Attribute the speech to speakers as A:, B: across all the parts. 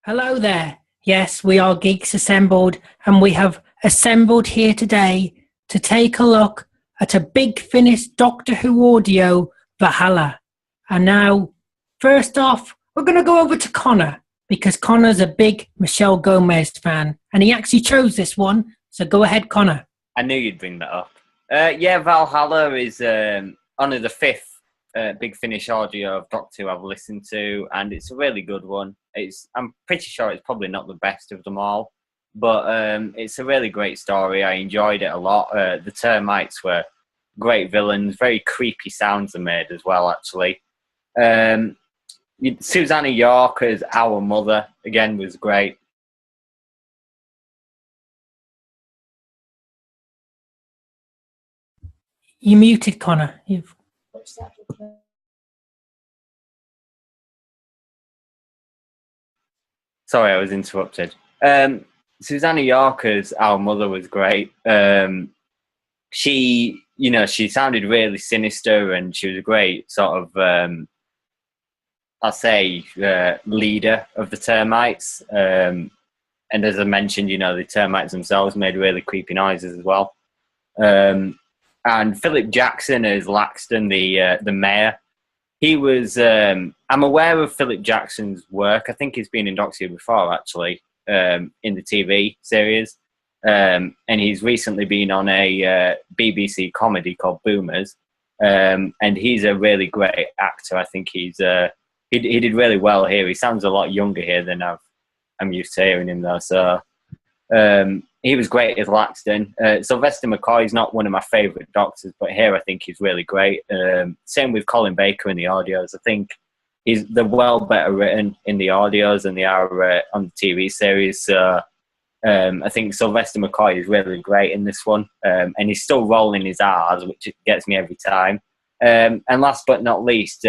A: Hello there. Yes, we are Geeks Assembled, and we have assembled here today to take a look at a big finish Doctor Who audio, Valhalla. And now, first off, we're going to go over to Connor, because Connor's a big Michelle Gomez fan, and he actually chose this one. So go ahead, Connor.
B: I knew you'd bring that up. Valhalla is only the fifth Big Finish audio of Doctor Who I've listened to, and it's a really good one. I'm pretty sure it's probably not the best of them all, but it's a really great story. I enjoyed it a lot. The termites were great villains. Very creepy sounds are made as well, actually. Susanna York as Our Mother, again, was great.
A: You muted, Connor.
B: Sorry, I was interrupted. Susanna York as Our Mother was great. She sounded really sinister, and she was a great sort of, leader of the termites. And as I mentioned, the termites themselves made really creepy noises as well. And Philip Jackson as Laxton, the mayor. He was. I'm aware of Philip Jackson's work. I think he's been in Doctor Who before, actually, in the TV series. And he's recently been on a BBC comedy called Boomers. And he's a really great actor. I think he did really well here. He sounds a lot younger here than I'm used to hearing him, though. So he was great as Laxton. Sylvester McCoy's not one of my favourite Doctors, but here I think he's really great. Same with Colin Baker in the audios. I think they're well better written in the audios than they are on the TV series. So I think Sylvester McCoy is really great in this one. And he's still rolling his R's, which gets me every time. And last but not least,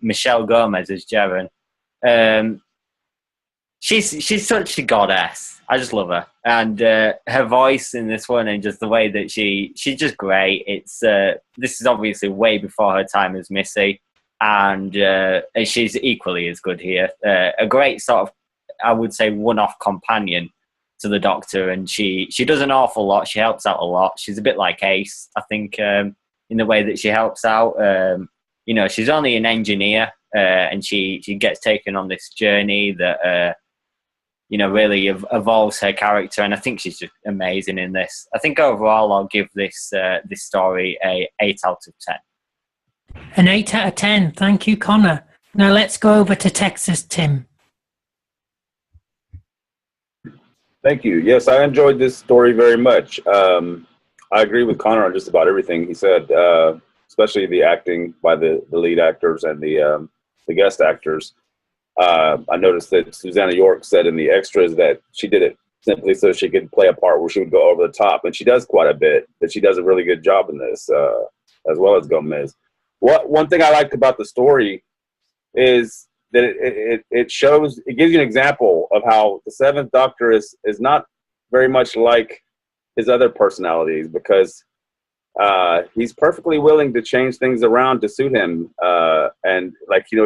B: Michelle Gomez as Jaren. She's such a goddess. I just love her, and her voice in this one, and just the way that she's just great. This is obviously way before her time as Missy, and she's equally as good here. A great sort of, I would say, one-off companion to the Doctor, and she does an awful lot. She helps out a lot. She's a bit like Ace, I think, in the way that she helps out. She's only an engineer, and she gets taken on this journey that. Really evolves her character, and I think she's just amazing in this. I think overall I'll give this story a 8 out of 10.
A: An 8 out of 10. Thank you, Connor. Now let's go over to Texas, Tim.
C: Thank you. Yes, I enjoyed this story very much. I agree with Connor on just about everything he said, especially the acting by the lead actors and the guest actors. I noticed that Susanna York said in the extras that she did it simply so she could play a part where she would go over the top, and she does quite a bit. That she does a really good job in this, as well as Gomez. One thing I liked about the story is that it shows, it gives you an example of how the Seventh Doctor is not very much like his other personalities, because he's perfectly willing to change things around to suit him. And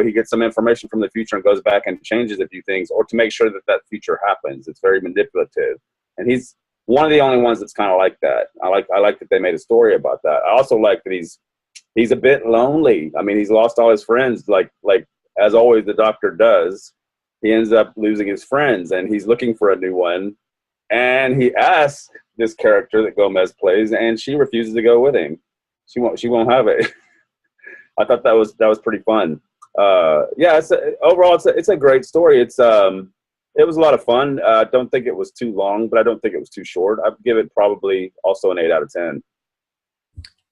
C: he gets some information from the future and goes back and changes a few things, or to make sure that future happens. It's very manipulative. And he's one of the only ones that's kind of like that. I like that they made a story about that. I also like that he's a bit lonely. I mean, he's lost all his friends, like as always the Doctor does. He ends up losing his friends, and he's looking for a new one. And he asks this character that Gomez plays, and she refuses to go with him. She won't have it. I thought that was pretty fun. Overall it's a great story. It was a lot of fun. I don't think it was too long, but I don't think it was too short. I'd give it probably also an 8 out of 10.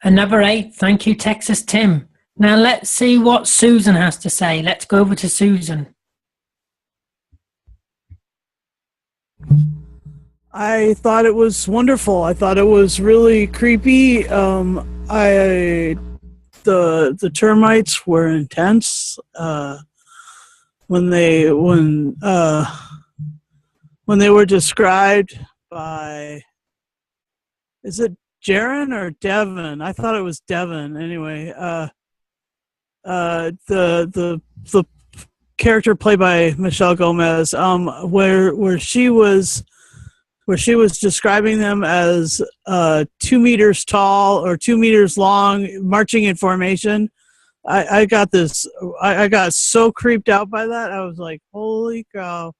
A: Another 8. Thank you, Texas Tim. Now let's see what Susan has to say. Let's go over to Susan.
D: I thought it was wonderful. I thought it was really creepy. The termites were intense. When they were described by, is it Jaren or Devon? I thought it was Devon. Anyway, the character played by Michelle Gomez, where she was describing them as 2 meters tall or 2 meters long, marching in formation. I got so creeped out by that. I was like, holy cow.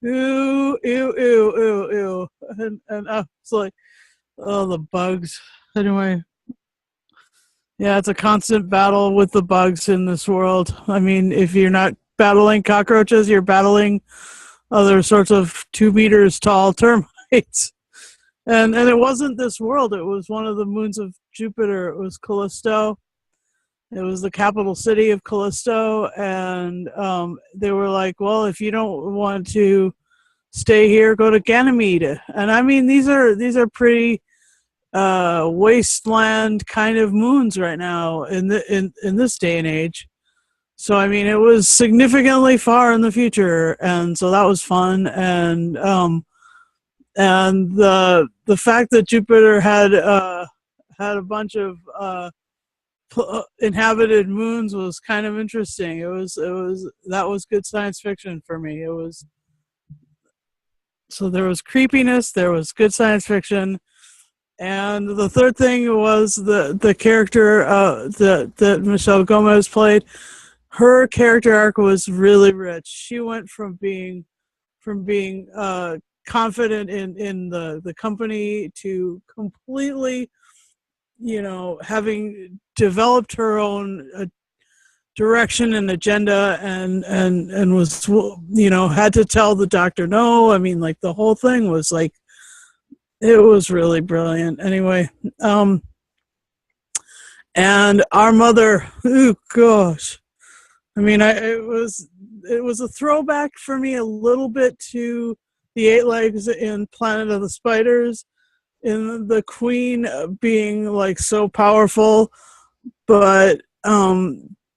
D: Ew, ew, ew, ew, ew. And I was like, oh, the bugs. Anyway. Yeah, it's a constant battle with the bugs in this world. I mean, if you're not battling cockroaches, you're battling other sorts of 2 meters tall termites. And it wasn't this world. It was one of the moons of Jupiter. It was Callisto. It was the capital city of Callisto. And they were like, well, if you don't want to stay here, go to Ganymede. And I mean, these are pretty wasteland kind of moons right now in this day and age. So I mean, it was significantly far in the future, and so that was fun. And the fact that Jupiter had a bunch of inhabited moons was kind of interesting. That was good science fiction for me. So there was creepiness, there was good science fiction. And the third thing was the character that Michelle Gomez played. Her character arc was really rich. She went from being confident in the company to completely, having developed her own direction and agenda, and was, had to tell the doctor no. I mean, like, the whole thing was like, it was really brilliant. Anyway, and our mother, oh gosh, I mean, it was a throwback for me a little bit to the 8 legs in Planet of the Spiders, in the Queen being like so powerful, but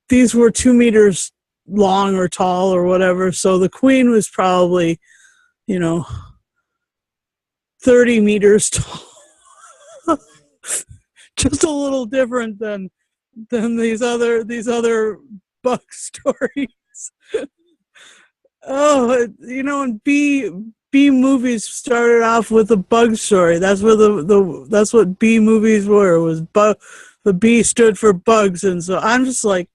D: these were 2 meters long or tall or whatever, so the Queen was probably 30 meters tall. Just a little different than these other bug stories. Oh, and B movies started off with a bug story. That's what that's what B movies were. The B stood for bugs, and so I'm just like,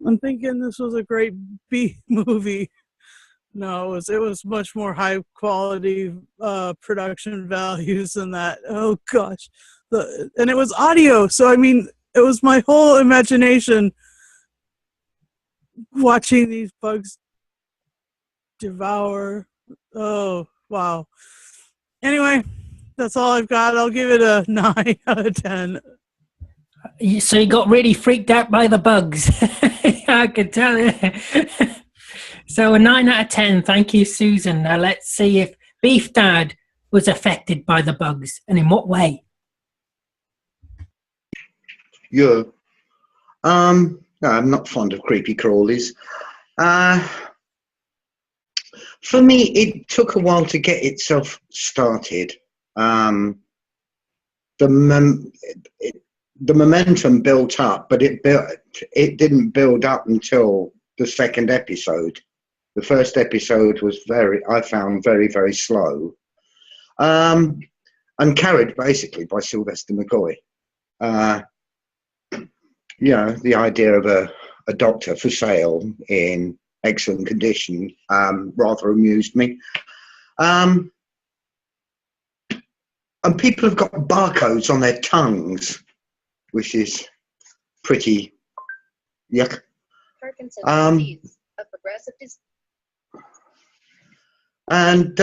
D: I'm thinking this was a great B movie. No, it was much more high quality production values than that. Oh gosh, and it was audio. So I mean, it was my whole imagination watching these bugs devour. Oh wow. Anyway, that's all I've got. I'll give it a 9 out of 10.
A: So you got really freaked out by the bugs. I could tell it. So a 9 out of 10. Thank you, Susan. Now let's see if Beef Dad was affected by the bugs, and in what way.
E: Yeah. No, I'm not fond of creepy crawlies. For me, it took a while to get itself started. The momentum built up, but it didn't build up until the second episode. The first episode was I found very, very slow, and carried basically by Sylvester McCoy. The idea of a doctor for sale in excellent condition rather amused me. And people have got barcodes on their tongues, which is pretty yuck.
F: Parkinson's disease, a progressive disease.
E: And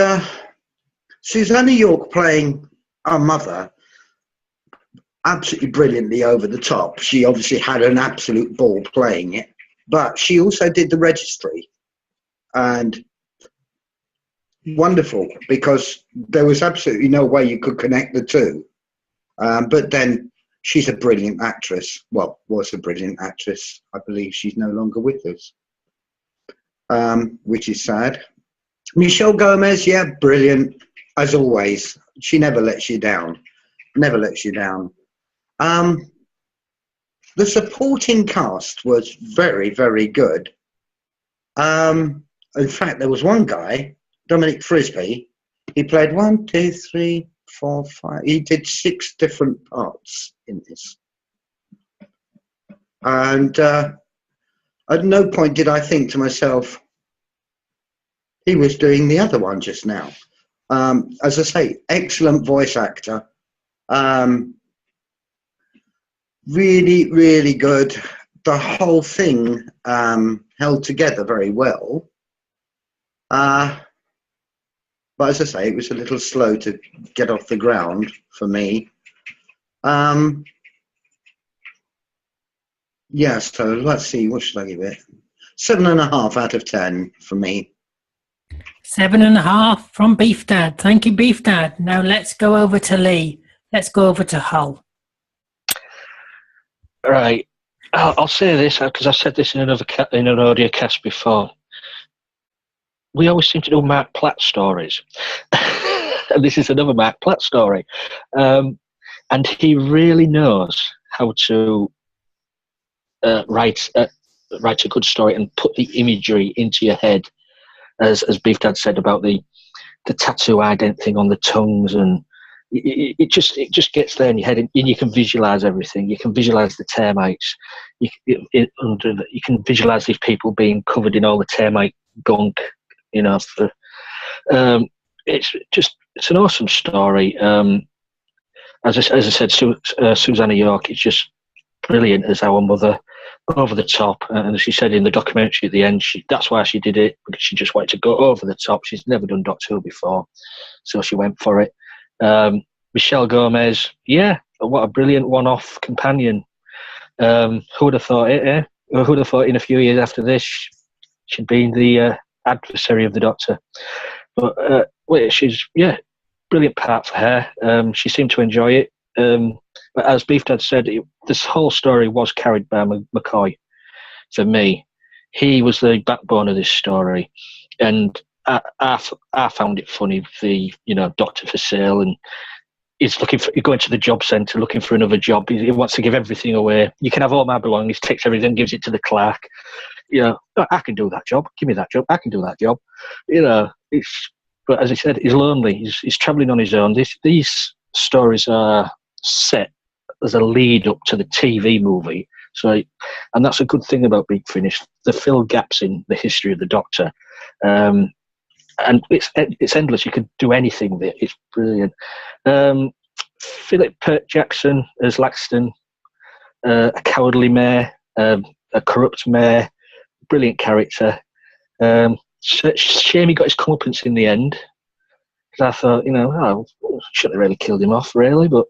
E: Susanna York playing our mother, absolutely brilliantly over the top. She obviously had an absolute ball playing it, but she also did the registry, and wonderful, because there was absolutely no way you could connect the two. But then she's a brilliant actress. Well, was a brilliant actress. I believe she's no longer with us, which is sad. Michelle Gomez, yeah, brilliant as always. She never lets you down. Never lets you down. The supporting cast was very, very good. In fact, there was one guy, Dominic Frisby. He played 1, 2, 3, 4, 5. He did 6 different parts in this. And at no point did I think to myself, he was doing the other one just now. As I say, excellent voice actor. Really, really good. The whole thing held together very well. But as I say, it was a little slow to get off the ground for me. Yeah, so let's see, what should I give it? 7.5 out of 10 for me.
A: 7.5 from Beef Dad. Thank you, Beef Dad. Now let's go over to Lee. Let's go over to Hull.
G: Right. I'll say this because I've said this in an audio cast before. We always seem to do Mark Platt stories. And this is another Mark Platt story. And he really knows how to write a good story and put the imagery into your head. As Beef Dad said about the tattoo ident thing on the tongues, and it just gets there in your head, and you can visualize everything. You can visualize the termites. You can visualize these people being covered in all the termite gunk. You know, it's an awesome story. As I said, Susanna York is just brilliant as our mother, over the top. And as she said in the documentary at the end, that's why she did it, because she just wanted to go over the top. She's never done Doctor Who before, so she went for it. Michelle Gomez, yeah, what a brilliant one-off companion. Who would have thought it, eh? Who would have thought in a few years after this she'd been the adversary of the Doctor? But she's, yeah, brilliant part for her. She seemed to enjoy it. But as Beef Dad said, this whole story was carried by McCoy. For me, he was the backbone of this story, and I found it funny. The Doctor for sale, and he's going to the job centre looking for another job. He wants to give everything away. You can have all my belongings. Takes everything, gives it to the clerk. I can do that job. Give me that job. I can do that job. But as I said, he's lonely. He's travelling on his own. These stories are set as a lead up to the TV movie. So, and that's a good thing about Big Finish. They fill gaps in the history of the Doctor. And it's endless. You could do anything with it. It's brilliant. Philip Jackson as Laxton, a cowardly mayor, a corrupt mayor, brilliant character. Shame he got his comeuppance in the end, because I thought, shouldn't have really killed him off, really, but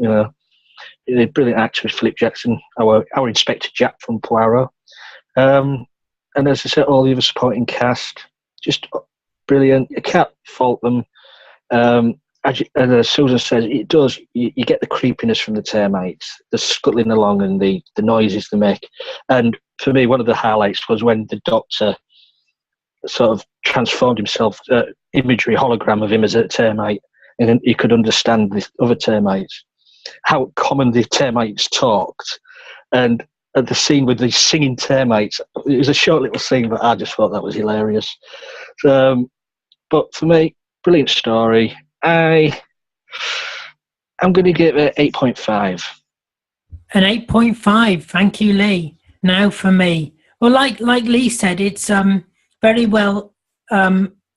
G: a brilliant actor, Philip Jackson, our Inspector Jack from Poirot. And as I said, all the other supporting cast, just brilliant. You can't fault them. As Susan says, it does. You get the creepiness from the termites, the scuttling along, and the noises they make. And for me, one of the highlights was when the Doctor sort of transformed himself, imagery hologram of him as a termite, and then he could understand the other termites, how common the termites talked, and the scene with the singing termites. It was a short little scene, but I just thought that was hilarious. But for me, brilliant story. I'm going to give it 8.5.
A: An 8.5. Thank you, Lee. Now for me. Well, like Lee said, it's very well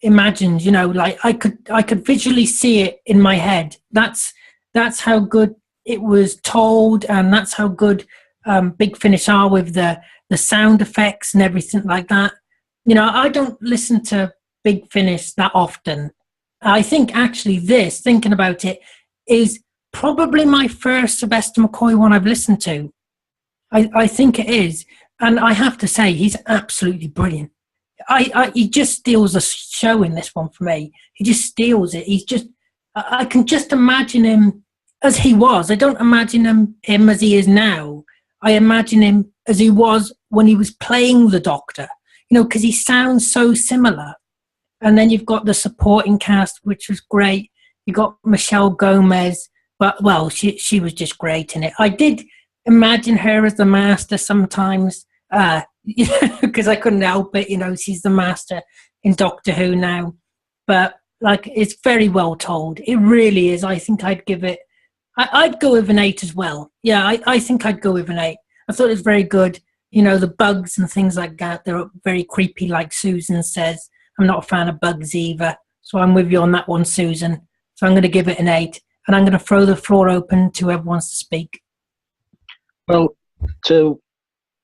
A: imagined. I could visually see it in my head. That's how good it was told, and that's how good Big Finish are with the sound effects and everything like that. I don't listen to Big Finish that often. I think actually thinking about it, is probably my first Sylvester McCoy one I've listened to. I think it is. And I have to say, he's absolutely brilliant. He just steals the show in this one for me. He just steals it. I can just imagine him as he was. I don't imagine him as he is now. I imagine him as he was when he was playing the Doctor, because he sounds so similar. And then you've got the supporting cast, which was great. You got Michelle Gomez, but, well, she was just great in it. I did imagine her as the Master sometimes. because I couldn't help it. She's the master in Doctor Who now. But like, it's very well told. It really is. I think I'd give it. I'd go with an 8 as well. Yeah, I think I'd go with an 8. I thought it was very good. The bugs and things like that, they're very creepy, like Susan says. I'm not a fan of bugs either. So I'm with you on that one, Susan. So I'm going to give it an 8. And I'm going to throw the floor open to whoever wants to speak.
G: Well, to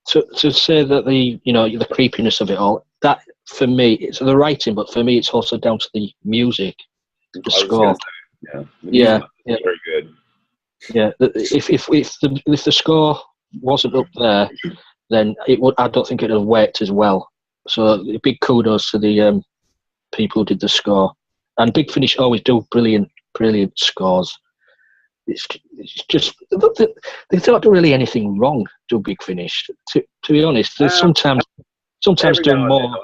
G: say that the creepiness of it all, that for me, it's the writing, but for me, it's also down to the music, the score. Yeah,
C: very good.
G: Yeah, if the score wasn't up there, then it would. I don't think it would have worked as well. So big kudos to the people who did the score. And Big Finish always do brilliant scores. It's just they don't do really anything wrong. Do Big Finish. To be honest, there's sometimes do more.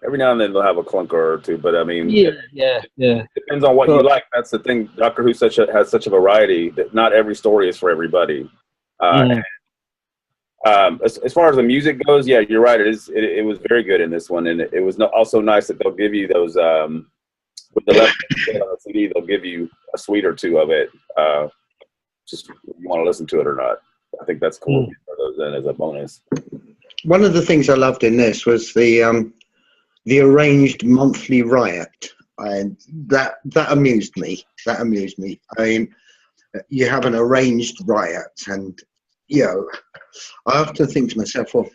C: Every now and then they'll have a clunker or two, but I mean,
G: yeah.
C: Depends on what you like. That's the thing. Doctor Who has such a variety that not every story is for everybody. As far as the music goes, yeah, you're right. It was very good in this one, and it was also nice that they'll give you those with the left on the CD. They'll give you a suite or two of it, just if you want to listen to it or not. I think that's cool for those in as a bonus.
E: One of the things I loved in this was the arranged monthly riot, and that amused me. That amused me. I mean, you have an arranged riot, and I often think to myself, well,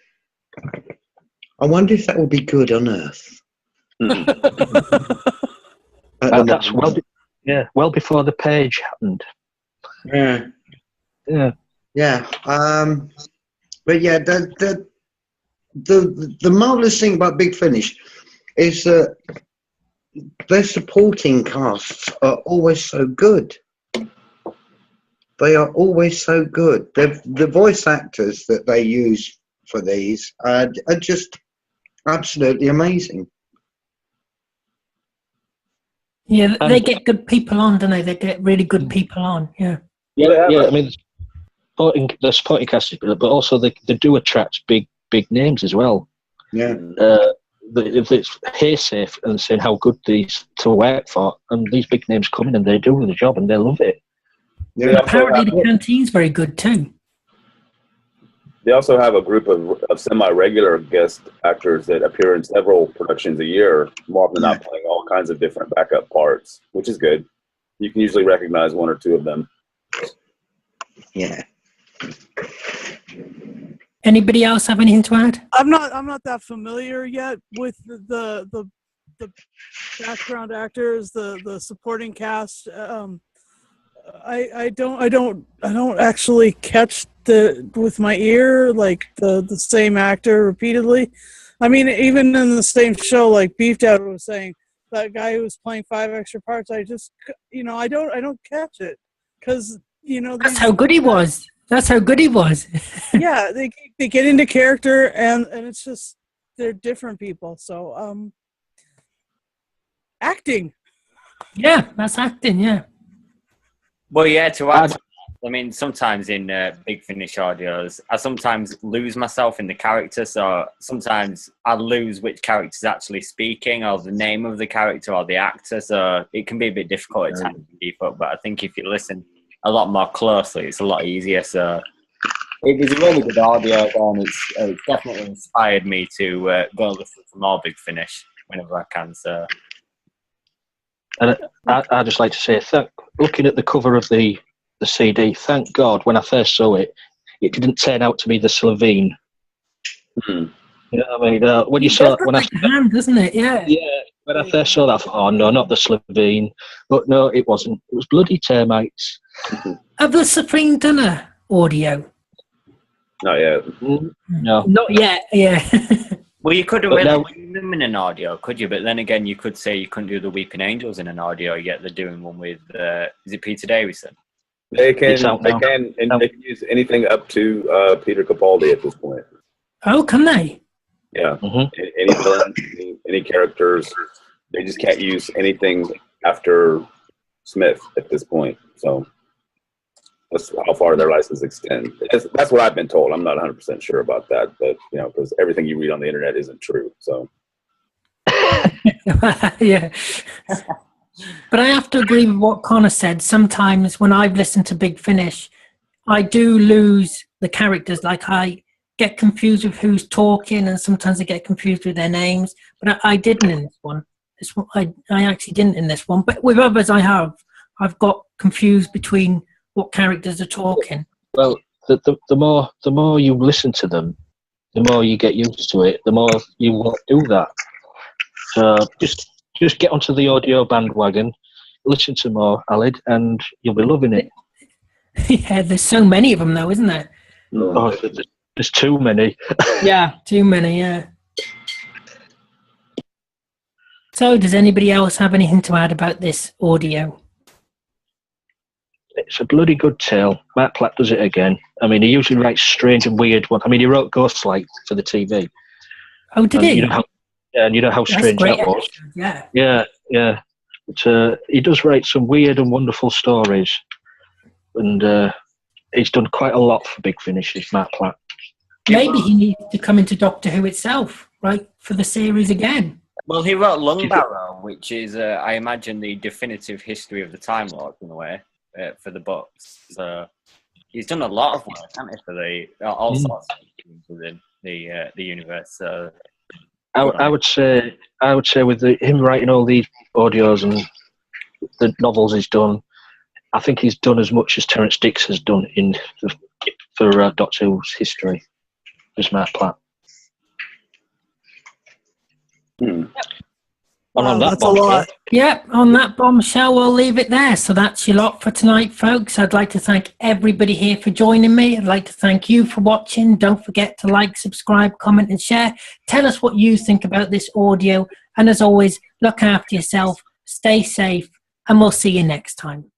E: I wonder if that will be good on Earth.
G: That's well before the page happened.
E: Yeah. But yeah, the marvelous thing about Big Finish is that their supporting casts are always so good. They are always so good. The voice actors that they use for these are just absolutely amazing.
A: Yeah, they get good people on, don't they? They get really good people on. Yeah.
G: I mean, the supporting cast is brilliant, but also they do attract big names as well.
E: Yeah.
G: If it's hearsay and saying how good these to work for, and these big names come in and they do the job and they love it.
E: Yeah.
A: Apparently, the canteen's very good too.
C: They also have a group of semi-regular guest actors that appear in several productions a year, more often than not playing all kinds of different backup parts, which is good. You can usually recognize one or two of them.
E: Yeah.
A: Anybody else have anything to add?
D: I'm not that familiar yet with the background actors, the supporting cast. I don't actually catch with my ear like the same actor repeatedly. I mean, even in the same show, like Beef Dad was saying, that guy who was playing 5 extra parts, I just I don't catch it because
A: that's how good he was. That's how good he was.
D: Yeah, they get into character and it's just they're different people. So acting.
A: Yeah, that's acting. Yeah.
B: Well, yeah, to add, I mean, sometimes in Big Finish audios, I sometimes lose myself in the character. So sometimes I lose which character's actually speaking or the name of the character or the actor. So it can be a bit difficult at times to keep up. But I think if you listen a lot more closely, it's a lot easier. So it was a really good audio, and it's definitely inspired me to go listen to more Big Finish whenever I can. So.
G: And I just like to say, looking at the cover of the CD, thank God when I first saw it, it didn't turn out to be the Slovene. You know what I mean? When you saw it,
A: hand, doesn't it? Yeah.
G: Yeah. When I first saw that, I thought, oh no, not the Slovene. But no, it wasn't. It was bloody termites.
A: Have the Supreme done a audio?
C: Not yet.
G: No.
A: Not yet. Yeah.
B: Well, you couldn't really do them in an audio, could you? But then again, you could say you couldn't do the Weeping Angels in an audio, yet they're doing one with, is it Peter Davison?
C: They can use anything up to Peter Capaldi at this point.
A: Oh, can they?
C: Yeah. Any villains, any characters. They just can't use anything after Smith at this point. So That's how far their license extends. That's what I've been told. I'm not 100% sure about that, but because everything you read on the internet isn't true. So.
A: Yeah. But I have to agree with what Connor said. Sometimes when I've listened to Big Finish, I do lose the characters. Like I get confused with who's talking, and sometimes I get confused with their names. But I didn't in this one. I actually didn't in this one. But with others, I have. I've got confused between what characters are talking.
G: Well, the more you listen to them, the more you get used to it. The more you won't do that. So just get onto the audio bandwagon, listen to more, Alid, and you'll be loving it.
A: Yeah, there's so many of them, though, isn't there?
G: Oh, there's too many.
A: Yeah, too many. Yeah. So, does anybody else have anything to add about this audio?
G: It's a bloody good tale. Matt Platt does it again. I mean, he usually writes strange and weird ones. I mean, he wrote Ghostlight for the TV.
A: Oh, did he?
G: And you know how strange that was.
A: Yeah.
G: Yeah. But he does write some weird and wonderful stories. And he's done quite a lot for Big Finishes, Matt Platt.
A: Maybe he needs to come into Doctor Who itself, right, for the series again.
B: Well, he wrote Lungbarrow, which is, I imagine, the definitive history of the Time Lord, in a way, for the books. So he's done a lot of work, hasn't he, for all sorts of things within the universe. So
G: I would say with him writing all these audios and the novels he's done, I think he's done as much as Terence Dicks has done for Doctor Who's history. Just Matt Platt.
D: Wow, that's a lot.
A: Yep, on that bombshell, we'll leave it there. So that's your lot for tonight, folks. I'd like to thank everybody here for joining me. I'd like to thank you for watching. Don't forget to like, subscribe, comment, and share. Tell us what you think about this audio. And as always, look after yourself, stay safe, and we'll see you next time.